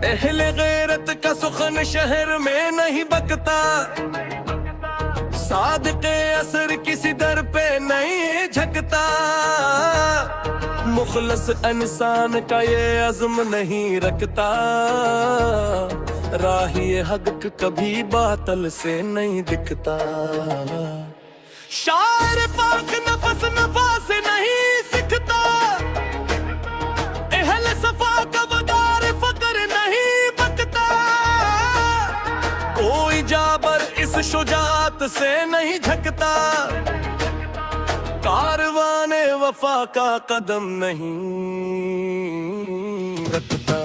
अहले गैरत का सुखन शहर में नहीं बकता, सादिक़े असर किसी दर पे नहीं झकता। मुखलस इंसान का ये अज़्म नहीं रखता, राही हक कभी बातल से नहीं दिखता। शायर पाक नफस नफा से नहीं सिखता, अहले सफा का वदार फकर नहीं बकता। कोई जाबर इस शुजात से नहीं झकता, कारवाने वफा का कदम नहीं रखता।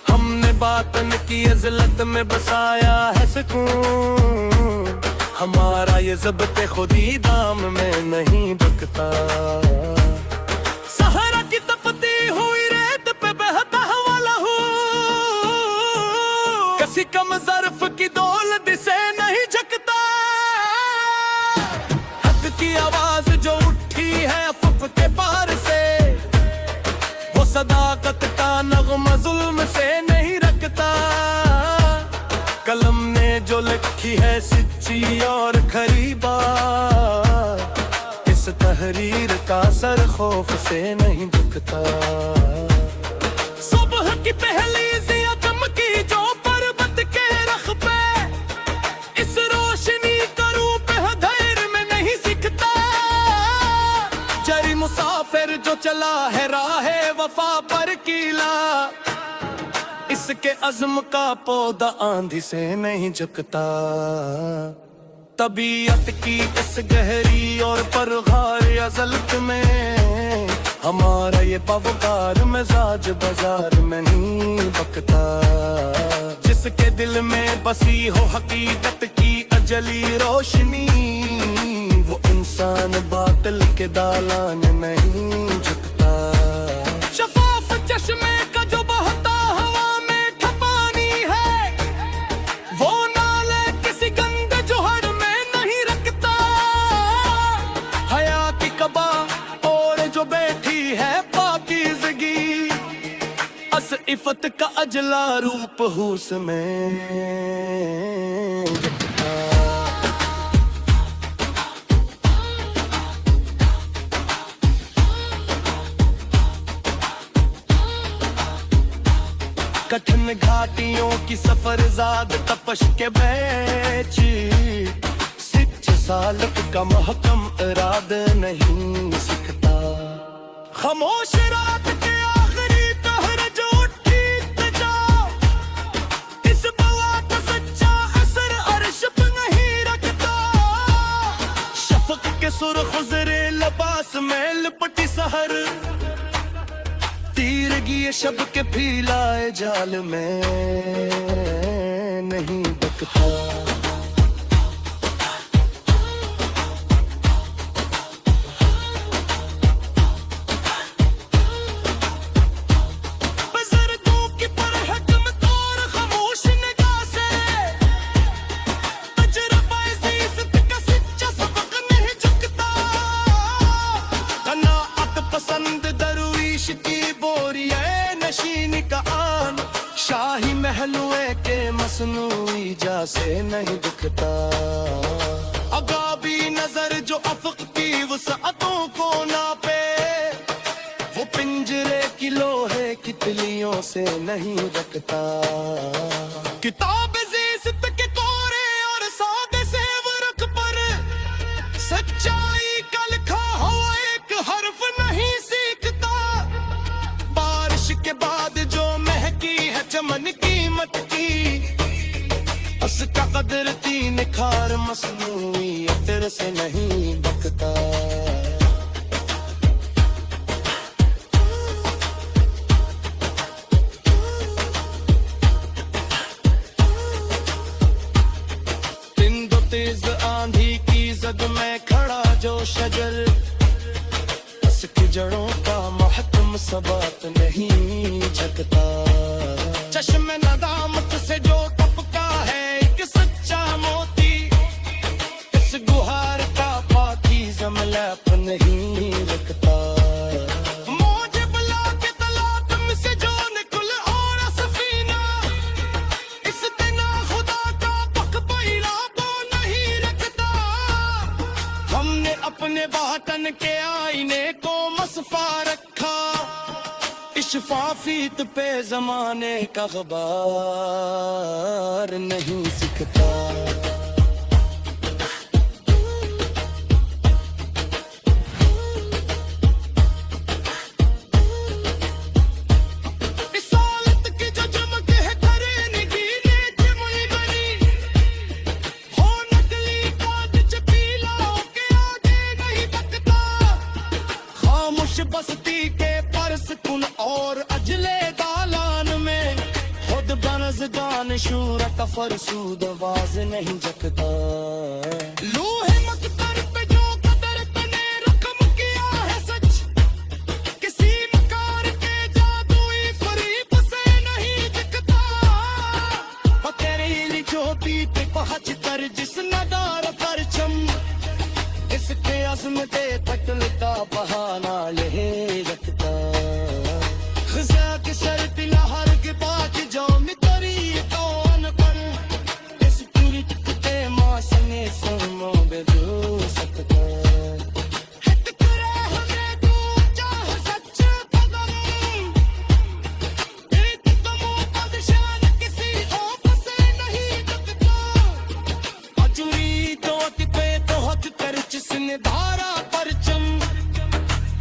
हमने बातन की अज़लत में बसाया है सुकून, हमारा ये ज़ब्ते खुदी दाम में नहीं बकता। सहरा की तपती हुई रेत पे बहता हुआ लहू, किसी कम ज़र्फ की दौलत से नहीं झकता। हक की आवाज जो उठी है अफ़क़ के पार से, वो सदाकत का नग़मा जुल्म से नहीं रखता। कलम ने जो लिखी है सच्ची और खरी बात, इस तहरीर का सर खौफ से नहीं झुकता। सुबह की पहली ज़िया चमकी जो पर्वत के रख पे, इस रोशनी का रूप है धैर्य में नहीं सिखता। जरी मुसाफिर जो चला है राहे वफा पर कीला, इसके अज़्म का पौधा आंधी से नहीं झुकता। तबीयत की इस गहरी और परगार अज़लत में, हमारा ये पवकार मिजाज बाजार में नहीं बकता। जिसके दिल में बसी हो हकीकत की अजली रोशनी, वो इंसान बातिल के दालान नहीं झुकता। शफाफ चश्मे का जो बहता हवा में खपानी है, वो नाले किसी गंदे जोहर में नहीं रखता। हया की कबा और जो बैठी है पाकीज़गी, अस इफ़त का अजला रूप हुस में झुकता। कठिन घाटियों की सफरजाद तपश के बैच, सिच सालक का महकम इराद नहीं सिखता। खामोश रात के आखिरी पहर जो उठी तजा, इस बवा का सच्चा असर अर्श पे नहीं रखता। शफक के सुर्ख ज़रे लिबास में लिपटी सहर, तीरगी शब के फैलाए जाल में नहीं बकता। बुजुर्गों की परहकमत और खामोश निगाह से, तजुर्बा इज़्ज़त का सच्चा सबक नहीं झुकता। कनाअत पसंद दरवीश की नशीन का आन, शाही महलुए के मसनूई जा से नहीं दिखता। अगाबी नजर जो अफ़क़ की वसअतों को नापे, वो पिंजरे की लोहे की तिलियों से नहीं रखता। किताब ज़िस्त के कोरे और सादे से वर्क पर, सच्चाई का लिखा हुआ एक हर्फ नहीं सीखता। बारिश के बाद जो महकी है चमन कीमत की, उसका कदर तीन खार मसनूई अतर से नहीं बकता। दिन दो तेज आंधी की जद में खड़ा जो शजर, उसकी जड़ों का महकम सबात नहीं झकता। चश्मे नदामत से जो टपका है एक सच्चा मोती, नहीं रखता। मौज बुला के तला तुमसे जो निकल और सफीना, इस दिन खुदा का पक पैरा वो नहीं रखता। हमने अपने बातन के आईने को मसफा रखा, इशफाफीत पे जमाने का गबार नहीं सिकता। बस्ती के परसकुन और अजले दालान में खुद बनज़गान शूरत फरसूद आवाज नहीं जगता। लूहे मकतर पे जो कदर तने रकम किया है सच, किसी मकार के जादुई फरीब से नहीं दिखता। तेरी ज्योति पे पहुंच कर जिस नदार परचम, इसके अज़्म ते तकलता बहाना ले रखता। ख़ज़ा की शर्त लहर के बाद जो मितरी कौन पर, इस पूरी टुकते मौसमे समो बेदू सकता। हित करे हमें तू चाह सच कदम, एक कमो पदशान किसी औप से नहीं रखता। अजूरी दोत पे तो हद कर जिसने धारा परचम,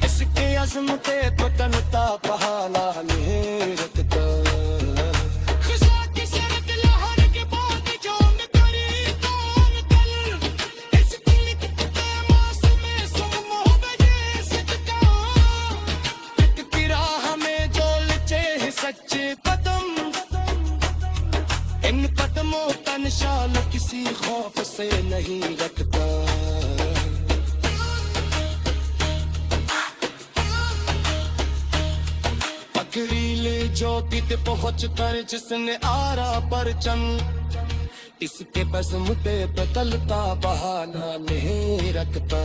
इसके अज़्म पे पतनता बहाना नहीं रखता। ख़ुदा की शरत लहर के बाद जो मैं करी कौन कल, इस दिल के मौसमे सुमो बजे सजदा। एक की राह में जो लचे है सच्चे कदम, इन कदमों का निशान किसी खौफ से नहीं रखता। पकड़ीले ज्योति ते पहुंच कर जिसने आरा परचम, इसके बज़्म पे बदलता बहाना नहीं रखता।